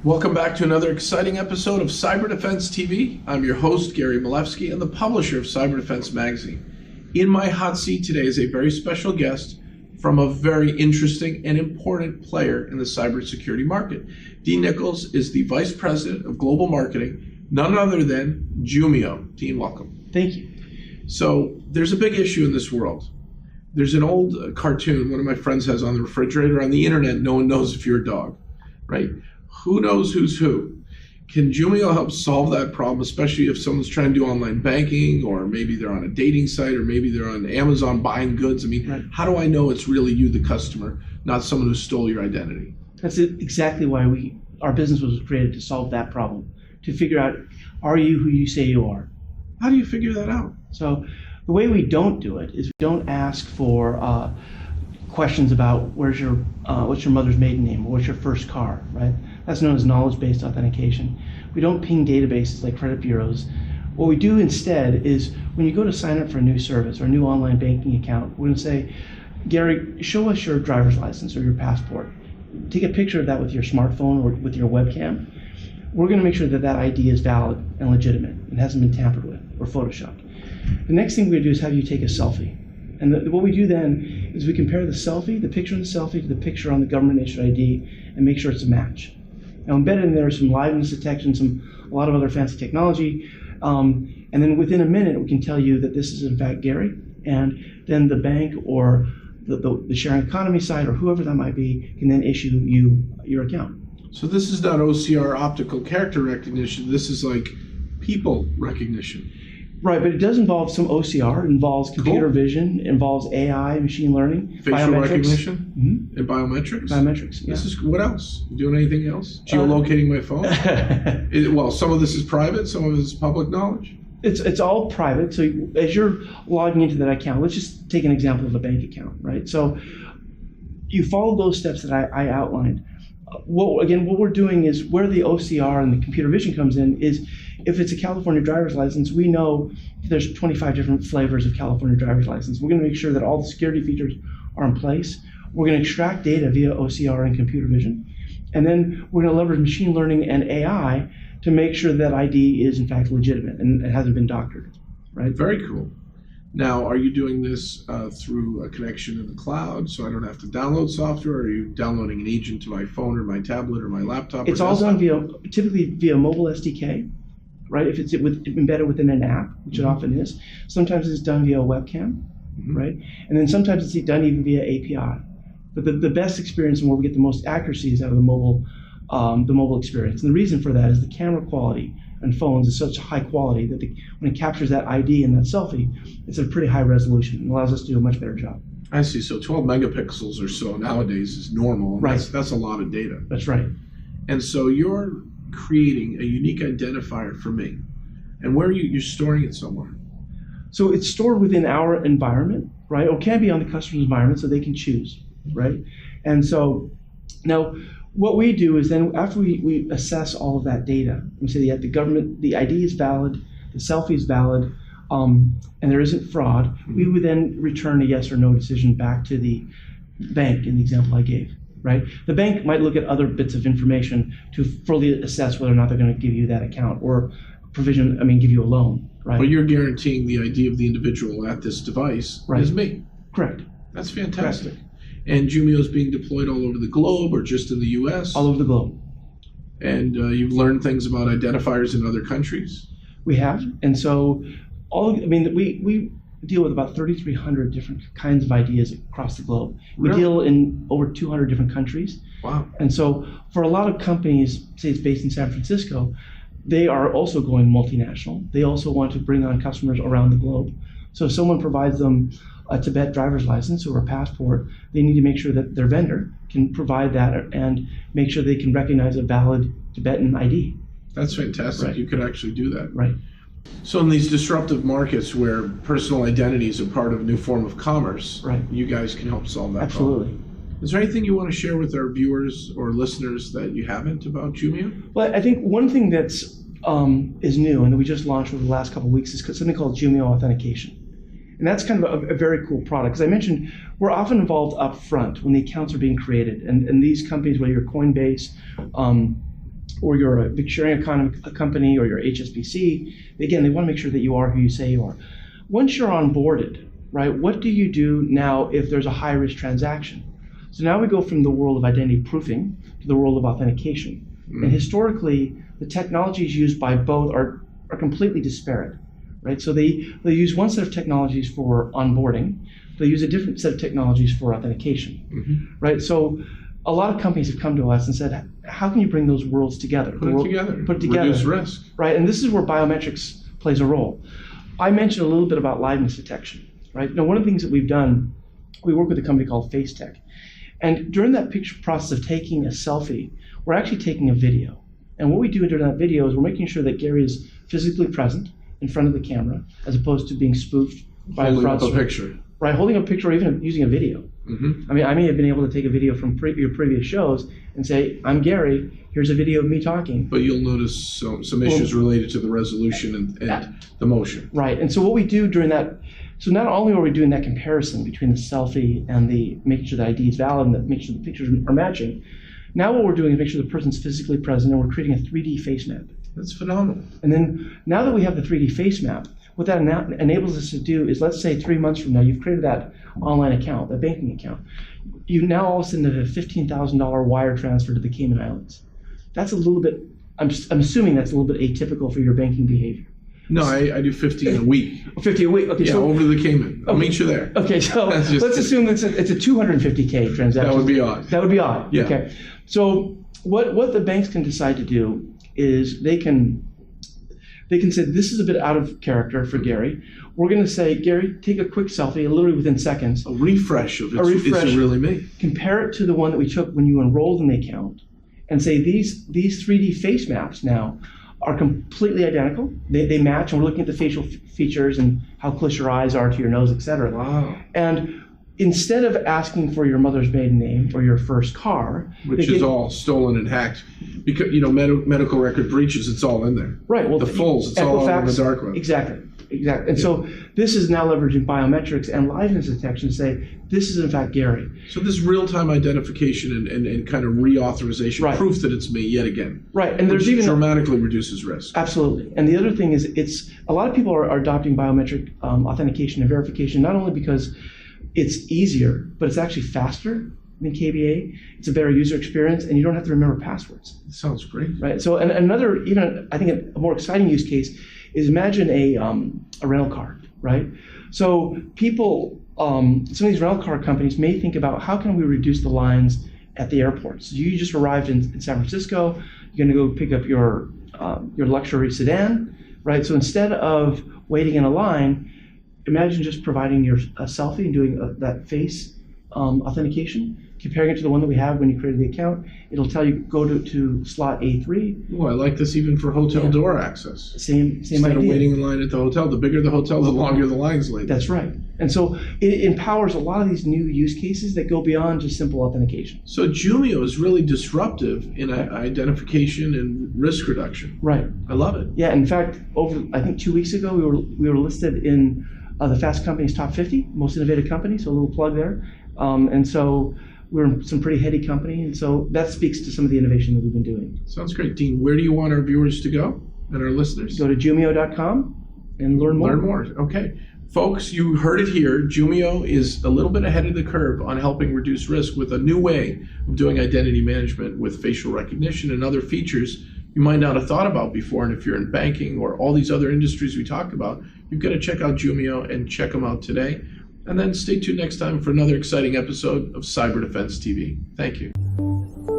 Welcome back to another exciting episode of Cyber Defense TV. I'm your host, Gary Malewski, and the publisher of Cyber Defense Magazine. In my hot seat today is a very special guest from a very interesting and important player in the cybersecurity market. Dean Nichols is the Vice President of Global Marketing, none other than Jumio. Dean, welcome. Thank you. So there's a big issue in this world. There's an old cartoon one of my friends has on the refrigerator. On the internet, no one knows if you're a dog, right? Who knows who's who? Can Jumio help solve that problem, especially if someone's trying to do online banking, or maybe they're on a dating site, or maybe they're on Amazon buying goods? I mean, right. How do I know it's really you, the customer, not someone who stole your identity? That's exactly why our business was created, to solve that problem, to figure out, are you who you say you are? How do you figure that out? So the way we don't do it is we don't ask for questions about what's your mother's maiden name, or what's your first car, right? That's known as knowledge-based authentication. We don't ping databases like credit bureaus. What we do instead is, when you go to sign up for a new service or a new online banking account, we're going to say, Gary, show us your driver's license or your passport. Take a picture of that with your smartphone or with your webcam. We're going to make sure that that ID is valid and legitimate and hasn't been tampered with or photoshopped. The next thing we're going to do is have you take a selfie. And what we do then is we compare the selfie, the picture in the selfie, to the picture on the government-issued ID, and make sure it's a match. Now, embedded in there is some liveness detection, a lot of other fancy technology, and then within a minute we can tell you that this is in fact Gary, and then the bank or the sharing economy site or whoever that might be can then issue you your account. So this is not OCR, optical character recognition. This is like people recognition. Right, but it does involve some OCR. It involves computer vision, it involves AI, machine learning, facial recognition, and biometrics. Biometrics. Yeah. This is what else? You doing anything else? Geolocating my phone? Well, some of this is private, some of it is public knowledge. It's all private. So as you're logging into that account, let's just take an example of a bank account, right? So you follow those steps that I outlined. What we're doing is, where the OCR and the computer vision comes in is, if it's a California driver's license, we know there's 25 different flavors of California driver's license. We're going to make sure that all the security features are in place. We're going to extract data via OCR and computer vision. And then we're going to leverage machine learning and AI to make sure that ID is in fact legitimate and it hasn't been doctored, right? Very cool. Now, are you doing this through a connection in the cloud, so I don't have to download software? Or are you downloading an agent to my phone or my tablet or my laptop? It's all done typically via mobile SDK, right? If it's embedded within an app, which it often is. Sometimes it's done via a webcam, right? And then sometimes it's done even via API. But the best experience and where we get the most accuracy is out of the mobile experience. And the reason for that is the camera quality on phones is such high quality that when it captures that ID in that selfie, it's a pretty high resolution and allows us to do a much better job. I see. So 12 megapixels or so nowadays is normal. Right. That's a lot of data. That's right. And so you're creating a unique identifier for me. And where are you're storing it somewhere? So it's stored within our environment, right? Or can be on the customer's environment, so they can choose, right? And so now, what we do is then, after we assess all of that data, we say the ID is valid, the selfie is valid, and there isn't fraud, we would then return a yes or no decision back to the bank in the example I gave, right? The bank might look at other bits of information to fully assess whether or not they're going to give you that account or give you a loan, right? But you're guaranteeing the ID of the individual at this device is me. Correct. That's fantastic. Correct. And Jumio is being deployed all over the globe, or just in the U.S.? All over the globe. And you've learned things about identifiers in other countries? We have. And so we deal with about 3,300 different kinds of ideas across the globe. We deal in over 200 different countries. Wow. And so for a lot of companies, say it's based in San Francisco, they are also going multinational. They also want to bring on customers around the globe. So if someone provides them a Tibet driver's license or a passport, they need to make sure that their vendor can provide that and make sure they can recognize a valid Tibetan ID. That's fantastic. Right. You could actually do that. Right. So in these disruptive markets where personal identity is a part of a new form of commerce, right, you guys can help solve that Absolutely. problem. Is there anything you want to share with our viewers or listeners that you haven't about Jumio? Well, I think one thing that's is new and that we just launched over the last couple of weeks is something called Jumio authentication. And that's kind of a very cool product. As I mentioned, we're often involved up front when the accounts are being created. And these companies, whether you're Coinbase, or you're a big sharing economy company, or you're HSBC, again, they want to make sure that you are who you say you are. Once you're onboarded, right, what do you do now if there's a high-risk transaction? So now we go from the world of identity proofing to the world of authentication. And historically, the technologies used by both are completely disparate, right? So they use one set of technologies for onboarding. They use a different set of technologies for authentication, right? So a lot of companies have come to us and said, how can you bring those worlds together? Put it together. Reduce risk. Right, and this is where biometrics plays a role. I mentioned a little bit about liveness detection, right? Now, one of the things that we've done, we work with a company called FaceTech. And during that picture process of taking a selfie, we're actually taking a video. And what we do during that video is we're making sure that Gary is physically present in front of the camera, as opposed to being spoofed by a fraudster. Holding up a picture. Right, holding a picture or even using a video. I mean, I may have been able to take a video from your previous shows and say, I'm Gary, here's a video of me talking. But you'll notice some issues related to the resolution and the motion. Right, and so what we do during that, so not only are we doing that comparison between the selfie and the making sure the ID is valid and that make sure the pictures are matching, now what we're doing is make sure the person's physically present, and we're creating a 3D face map. That's phenomenal. And then now that we have the 3D face map, what that enables us to do is, let's say 3 months from now, you've created that online account, that banking account. You now all of a sudden have a $15,000 wire transfer to the Cayman Islands. That's a little bit, I'm assuming that's a little bit atypical for your banking behavior. No, I do 50 a week. 50 a week, okay. Yeah, over to the Cayman. I'll meet you there. Okay, so let's assume it's a $250K transaction. That would be odd. That would be odd, yeah. Okay. So what the banks can decide to do is they can say, this is a bit out of character for Gary. We're going to say, Gary, take a quick selfie, literally within seconds. A refresh of it's really me. Compare it to the one that we took when you enrolled in the account, and say these 3D face maps now are completely identical. They match, and we're looking at the facial features and how close your eyes are to your nose, et cetera. Wow. And instead of asking for your mother's maiden name or your first car, which is all stolen and hacked, because medical record breaches, it's all in there. Right. Well, the fulls, it's all over the dark web. Exactly. And so this is now leveraging biometrics and liveness detection to say this is in fact Gary. So this real-time identification and kind of reauthorization, right. Proof that it's me yet again. Right. And there's even dramatically reduces risk. Absolutely. And the other thing is, it's a lot of people are adopting biometric authentication and verification, not only because it's easier, but it's actually faster than KBA. It's a better user experience, and you don't have to remember passwords. That sounds great. Right. So another, even I think a more exciting use case is, imagine a rental car, right? So people, some of these rental car companies may think about, how can we reduce the lines at the airports? So you just arrived in San Francisco, you're going to go pick up your luxury sedan, right? So instead of waiting in a line, imagine just providing a selfie and doing that face authentication, comparing it to the one that we have when you created the account. It'll tell you, go to slot A3. Oh, I like this even for hotel door access. Same Instead idea. of waiting in line at the hotel, the bigger the hotel, the longer the line's later. That's right. And so it empowers a lot of these new use cases that go beyond just simple authentication. So Jumio is really disruptive in identification and risk reduction. Right. I love it. Yeah. In fact, I think 2 weeks ago, we were listed in the Fast Company's top 50 most innovative companies. So a little plug there. And so we're in some pretty heady company, and so that speaks to some of the innovation that we've been doing. Sounds great. Dean, where do you want our viewers to go and our listeners? Go to Jumio.com and learn more. Learn more. Okay. Folks, you heard it here. Jumio is a little bit ahead of the curve on helping reduce risk with a new way of doing identity management with facial recognition and other features you might not have thought about before. And if you're in banking or all these other industries we talked about, you've got to check out Jumio and check them out today. And then stay tuned next time for another exciting episode of Cyber Defense TV. Thank you.